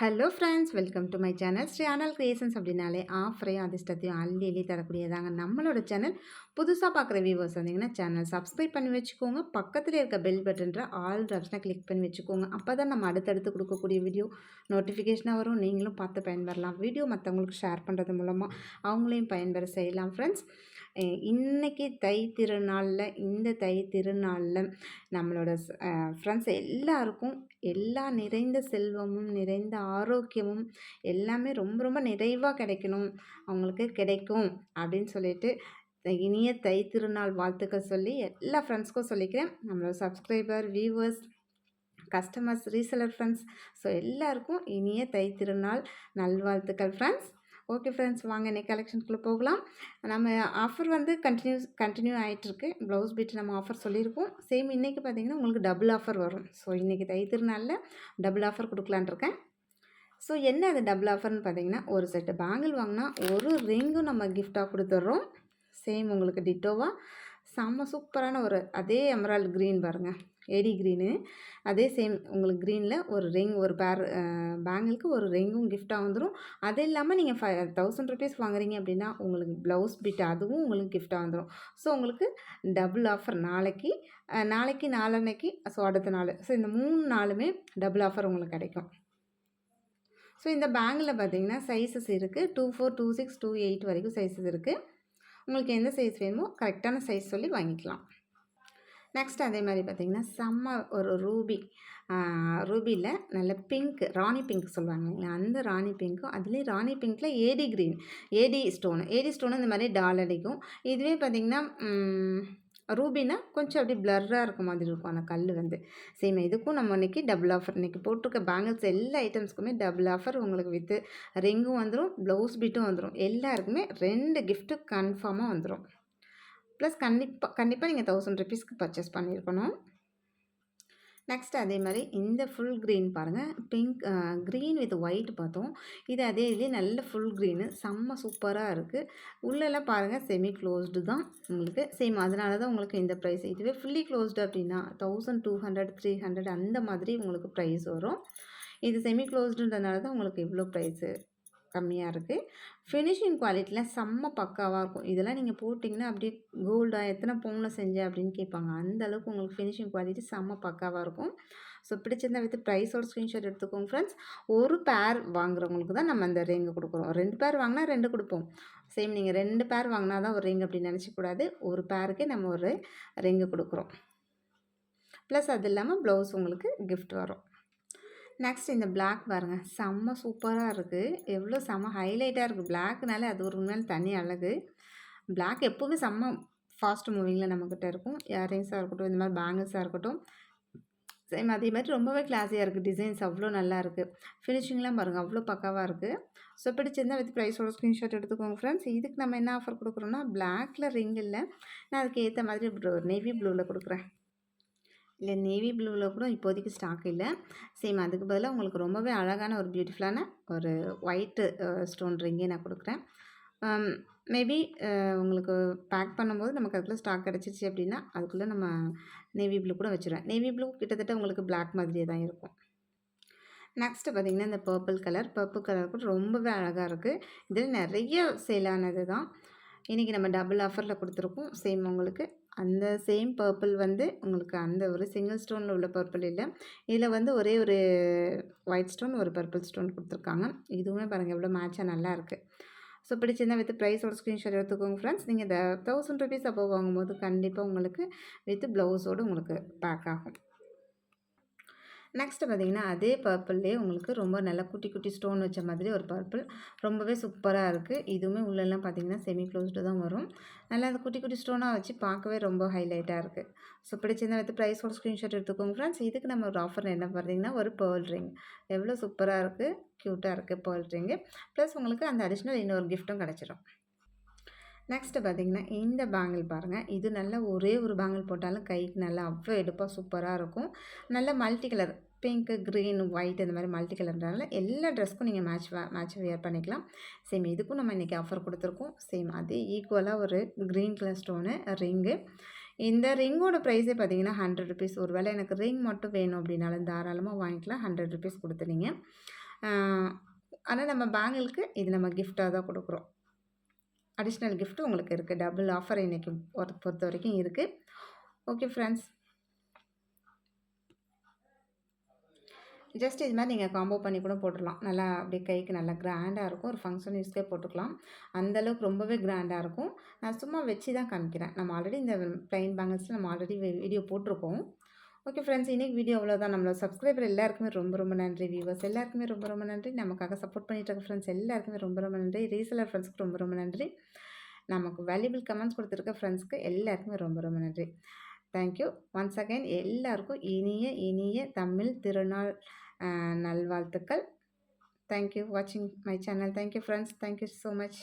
Hello friends, welcome to my channel. Channel creations அப்படின்னாலே ஆஃபரையும் அதிர்ஷ்டத்தையும் அள்ளி அள்ளி தரக்கூடியதாங்க நம்மளோட சேனல். புதுசாக பார்க்குற வியூவர்ஸ் வந்தீங்கன்னா சேனல் சப்ஸ்கிரைப் பண்ணி வச்சுக்கோங்க. பக்கத்தில் இருக்க பெல் பட்டன்ற ஆல் ஆப்ஷனை கிளிக் பண்ணி வச்சுக்கோங்க. அப்போ தான் நம்ம அடுத்தடுத்து கொடுக்கக்கூடிய வீடியோ நோட்டிஃபிகேஷனாக வரும். நீங்களும் பார்த்து பயன்பெறலாம். வீடியோ மற்றவங்களுக்கு ஷேர் பண்ணுறது மூலமாக அவங்களையும் பயன்பெற செய்யலாம். ஃப்ரெண்ட்ஸ், இன்றைக்கி இந்த தை திருநாளில் நம்மளோட ஃப்ரெண்ட்ஸ் எல்லாருக்கும் எல்லா நிறைந்த செல்வமும் நிறைந்த ஆரோக்கியமும் எல்லாமே ரொம்ப ரொம்ப நிறைவாக கிடைக்கணும், அவங்களுக்கு கிடைக்கும் அப்படின்னு சொல்லிட்டு இனிய தை திருநாள் வாழ்த்துக்கள் சொல்லி எல்லா ஃப்ரெண்ட்ஸ்க்கும் சொல்லிக்கிறேன். நம்மளோட subscriber, viewers, customers, reseller friends, so எல்லாருக்கும் இனிய தை திருநாள் நல்வாழ்த்துக்கள் ஃப்ரெண்ட்ஸ். ஓகே ஃப்ரெண்ட்ஸ், வாங்க இன்றைக்கி கலெக்ஷனுக்குள்ளே போகலாம். நம்ம ஆஃபர் வந்து கண்டினியூ ஆகிட்டுருக்கு. ப்ளவுஸ் பீட் நம்ம ஆஃபர் சொல்லியிருக்கோம். சேம் இன்றைக்கி பார்த்திங்கன்னா உங்களுக்கு டபுள் ஆஃபர் வரும். ஸோ இன்றைக்கி தை திருநாளில் டபுள் ஆஃபர் கொடுக்கலான் இருக்கேன். ஸோ என்ன அது டபுள் ஆஃபர்னு பார்த்தீங்கன்னா, ஒரு செட்டு பேங்கிள் வாங்கினா ஒரு ரிங்கும் நம்ம கிஃப்டாக கொடுத்துட்றோம். சேம் உங்களுக்கு டிட்டோவாக செம்ம சூப்பரான ஒரு அதே எமரால்டு க்ரீன் பாருங்கள், ஏடி க்ரீனு, அதே சேம் உங்களுக்கு க்ரீனில் ஒரு ரிங், ஒரு பேர் பேங்கிளுக்கு ஒரு ரிங்கும் கிஃப்டாக வந்துடும். அது இல்லாமல் நீங்கள் 1000 ருபீஸ் வாங்குறீங்க அப்படின்னா உங்களுக்கு ப்ளவுஸ் பிட் அதுவும் உங்களுக்கு கிஃப்டாக வந்துடும். ஸோ உங்களுக்கு டபுள் ஆஃபர் நாளைக்கு நாளன்னைக்கு, ஸோ அடுத்த நாள், ஸோ இந்த 3 நாளுமே டபுள் ஆஃபர் உங்களுக்கு கிடைக்கும். ஸோ இந்த பேங்கில் பார்த்தீங்கன்னா சைஸஸ் இருக்குது. 24, 26, 28 வரைக்கும் சைஸஸ் இருக்குது. உங்களுக்கு எந்த சைஸ் வேணுமோ கரெக்டான சைஸ் சொல்லி வாங்கிக்கலாம். நெக்ஸ்ட் அதே மாதிரி பார்த்திங்கன்னா செம்ம ஒரு ரூபியில் நல்ல பிங்க், ராணி பிங்க் சொல்லுவாங்க இல்லைங்களா, அந்த ராணி பிங்க்கும் அதுலேயும் ராணி பிங்க்கில் ஏடி க்ரீன், ஏடி ஸ்டோனு இந்த மாதிரி டால் அடிக்கும். இதுவே பார்த்திங்கன்னா ரூபினா கொஞ்சம் அப்படி பிளர்ராக இருக்க மாதிரி இருக்கும் அந்த கல் வந்து. சேம் இதுக்கும் நம்ம இன்றைக்கி டபுள் ஆஃபர், இன்றைக்கி போட்டிருக்க பேங்கிள்ஸ் எல்லா ஐட்டம்ஸ்க்குமே டபுள் ஆஃபர் உங்களுக்கு வித்து ரிங்கும் வந்துடும், ப்ளவுஸ் பீட்டும் வந்துடும். எல்லாருக்குமே 2 கிஃப்ட்டு கன்ஃபார்மாக வந்துடும். ப்ளஸ் கண்டிப்பாக நீங்கள் 1000 ருபீஸ்க்கு பர்ச்சேஸ் பண்ணியிருக்கணும். நெக்ஸ்ட் அதே மாதிரி இந்த ஃபுல் க்ரீன் பாருங்கள், பிங்க் க்ரீன் வித் ஒயிட் பார்த்தோம். இது அதே இதுலேயே நல்ல ஃபுல் க்ரீனு செம்ம சூப்பராக இருக்குது. உள்ளெல்லாம் பாருங்கள் செமி க்ளோஸ்டு தான் உங்களுக்கு. சேம் அதனால தான் உங்களுக்கு இந்த ப்ரைஸ். இதுவே ஃபுல்லி க்ளோஸ்டு அப்படின்னா 1200, 300 அந்த மாதிரி உங்களுக்கு ப்ரைஸ் வரும். இது செமி க்ளோஸ்டுன்றதுனால தான் உங்களுக்கு இவ்வளோ ப்ரைஸு கம்மியாக இருக்குது. ஃபினிஷிங் குவாலிட்டியில் செம்ம பக்காவாக இருக்கும். இதெல்லாம் நீங்கள் போட்டிங்கன்னா அப்படியே கோல்டாக எத்தனை பவுனில் செஞ்சேன் அப்படின்னு கேட்பாங்க. அந்த அளவுக்கு உங்களுக்கு ஃபினிஷிங் குவாலிட்டி செம்ம பக்காவாக இருக்கும். ஸோ பிடிச்சிருந்தா வித் ப்ரைஸோட ஸ்க்ரீன்ஷாட் எடுத்துக்கோங்க ஃப்ரெண்ட்ஸ். ஒரு பேர் வாங்குறவங்களுக்கு தான் நம்ம அந்த ரிங்கு கொடுக்குறோம். 2 பேர் வாங்கினா 2 கொடுப்போம். சேம் நீங்கள் 2 பேர் வாங்கினா தான் ஒரு ரிங் அப்படின்னு நினச்சிக்கூடாது. ஒரு பேருக்கே நம்ம ஒரு ரிங்கு கொடுக்குறோம். ப்ளஸ் அது இல்லாமல் ப்ளவுஸ் உங்களுக்கு கிஃப்ட் வரும். நெக்ஸ்ட் இந்த பிளாக் பாருங்கள், செம்ம சூப்பராக இருக்குது. எவ்வளோ செம்ம ஹைலைட்டாக இருக்குது. பிளாக்னாலே அது ஒரு உண்மையான தனி அழகு. பிளாக் எப்போவுமே செம்ம ஃபாஸ்ட் மூவிங்கில் நம்மக்கிட்ட இருக்கும். இயரிங்ஸாக இருக்கட்டும், இந்த மாதிரி பேங்கிள்ஸாக இருக்கட்டும், சேம் அதே மாதிரி ரொம்பவே கிளாஸியாக இருக்குது. டிசைன்ஸ் அவ்வளோ நல்லா இருக்குது. ஃபினிஷிங்லாம் பாருங்கள் அவ்வளோ பக்காவாக இருக்குது. ஸோ பிடிச்சிருந்தா வித் ப்ரைஸோட ஸ்க்ரீன்ஷாட் எடுத்துக்கோங்க ஃப்ரெண்ட்ஸ். இதுக்கு நம்ம என்ன ஆஃபர் கொடுக்குறோன்னா, பிளாக்கில் ரிங் இல்லை, நான் அதுக்கு ஏற்ற மாதிரி நேவி ப்ளூவில் கொடுக்குறேன். இல்லை நேவி ப்ளூவில் கூட இப்போதைக்கு ஸ்டாக் இல்லை. சேம் அதுக்கு பதிலாக உங்களுக்கு ரொம்பவே அழகான ஒரு பியூட்டிஃபுல்லான ஒரு ஒயிட்டு ஸ்டோன் ரிங்கே நான் கொடுக்குறேன். மேபி உங்களுக்கு பேக் பண்ணும்போது நமக்கு அதுக்குள்ளே ஸ்டாக் கிடச்சிச்சு அப்படின்னா அதுக்குள்ளே நம்ம நேவி ப்ளூ கூட வச்சுருவேன். நேவி ப்ளூ கிட்டத்தட்ட உங்களுக்கு பிளாக் மாதிரியே தான் இருக்கும். நெக்ஸ்ட்டு பார்த்திங்கன்னா இந்த பர்பிள் கலர் கூட ரொம்பவே அழகாக இருக்குது. இதில் நிறைய சேலானது தான். இன்றைக்கி நம்ம டபுள் ஆஃபரில் கொடுத்துருக்கோம். சேம் உங்களுக்கு அந்த சேம் பர்பிள் வந்து உங்களுக்கு அந்த ஒரு சிங்கிள் ஸ்டோனில் உள்ள பர்பிள் இல்லை, இதில் வந்து ஒரே ஒரு ஒயிட் ஸ்டோன், ஒரு பர்பிள் ஸ்டோன் கொடுத்துருக்காங்க. இதுவுமே பாருங்கள் எவ்வளோ மேட்சாக நல்லா இருக்குது. ஸோ பிடிச்சிருந்தா வித் ப்ரைஸோட ஸ்க்ரீன்ஷாட் எடுத்துக்கோங்க ஃப்ரெண்ட்ஸ். நீங்கள் இந்த 1000 ருபீஸ் அப்போ வாங்கும்போது கண்டிப்பாக உங்களுக்கு வித் ப்ளவுஸோடு உங்களுக்கு பேக் ஆகும். நெக்ஸ்ட்டு பார்த்திங்கன்னா அதே பர்பிள்லேயே உங்களுக்கு ரொம்ப நல்லா குட்டி குட்டி ஸ்டோன் வச்ச மாதிரி ஒரு பர்பிள் ரொம்பவே சூப்பராக இருக்குது. இதுவுமே உள்ளெல்லாம் பார்த்திங்கன்னா செமி க்ளோஸ்டு தான் வரும். நல்லா அந்த குட்டி குட்டி ஸ்டோனாக வச்சு பார்க்கவே ரொம்ப ஹைலைட்டாக இருக்குது. ஸோ பிடிச்சிருந்தா வித் ப்ரைஸோட ஸ்க்ரீன்ஷாட் எடுத்துக்கோங்க ஃப்ரெண்ட்ஸ். இதுக்கு நம்ம ஒரு ஆஃபர் என்ன பார்த்திங்கன்னா ஒரு பேர்ல் ரிங், எவ்வளோ சூப்பராக இருக்குது, க்யூட்டாக இருக்குது பேர்ல் ரிங்கு. ப்ளஸ் உங்களுக்கு அந்த அடிஷ்னல் இன்னொரு கிஃப்ட்டும் கிடச்சிரும். நெக்ஸ்ட்டு பார்த்திங்கன்னா இந்த பேங்கிள் பாருங்கள், இது நல்லா ஒரே ஒரு பேங்கிள் போட்டாலும் கைக்கு நல்லா அவ்வளோ எடுப்பாக சூப்பராக இருக்கும். நல்ல multi colour pink, green, white இந்த மாதிரி மல்டி கலர்னால எல்லா ட்ரெஸ்க்கும் நீங்கள் மேட்ச் வியர் பண்ணிக்கலாம். சேம் இதுக்கும் நம்ம இன்றைக்கி ஆஃபர் கொடுத்துருக்கோம். சேம் அதே ஈக்குவலாக ஒரு க்ரீன் கலர் ஸ்டோனு ரிங்கு. இந்த ரிங்கோட ப்ரைஸே பார்த்திங்கன்னா 100 ருபீஸ். ஒரு வேளை எனக்கு ரிங் மட்டும் வேணும் அப்படின்னாலும் தாராளமாக வாங்கிக்கலாம். 100 ருபீஸ் கொடுத்துறீங்க. ஆனா நம்ம பேங்கிளுக்கு இது நம்ம கிஃப்ட்டா தான் குடுக்குறோம். அடிஷ்னல் கிஃப்ட் உங்களுக்கு இருக்குது. டபுள் ஆஃபர் இன்னைக்கு பொறுத்த வரைக்கும் இருக்குது. Okay friends. ஜஸ்ட் இது மாதிரி நீங்கள் காம்போ பண்ணி கூட போட்டுடலாம். நல்லா அப்படியே கைக்கு நல்லா கிராண்டாக இருக்கும். ஒரு ஃபங்க்ஷன் யூஸ்க்கே போட்டுக்கலாம். அந்தளவுக்கு ரொம்பவே கிராண்டாக இருக்கும். நான் சும்மா வச்சு தான் காமிக்கிறேன். நம்ம ஆல்ரெடி இந்த ப்ளைன் பேங்கிள்ஸில் நம்ம ஆல்ரெடி வீடியோ போட்டிருக்கோம். ஓகே ஃப்ரெண்ட்ஸ், இன்னைக்கு வீடியோ அவ்வளோதான். நம்மளோட சப்ஸ்கிரைபர் எல்லாருக்குமே ரொம்ப ரொம்ப நன்றி. வியூவர்ஸ் எல்லாருக்குமே ரொம்ப ரொம்ப நன்றி. நமக்காக சப்போர்ட் பண்ணிட்டு இருக்க ஃப்ரெண்ட்ஸ் எல்லாருக்குமே ரொம்ப ரொம்ப நன்றி. ரீசெலர் ஃப்ரெண்ட்ஸ்க்கு ரொம்ப ரொம்ப நன்றி. நமக்கு வேல்யூபிள் கமெண்ட்ஸ் கொடுத்துருக்க ஃப்ரெண்ட்ஸ்க்கு எல்லாருக்குமே ரொம்ப ரொம்ப நன்றி. Thank you once again. எல்லாருக்கும் இனிய இனிய தமிழ் திருநாள் நல்வாழ்த்துக்கள். தேங்க்யூ வாட்சிங் my channel. Thank you friends. Thank you so much.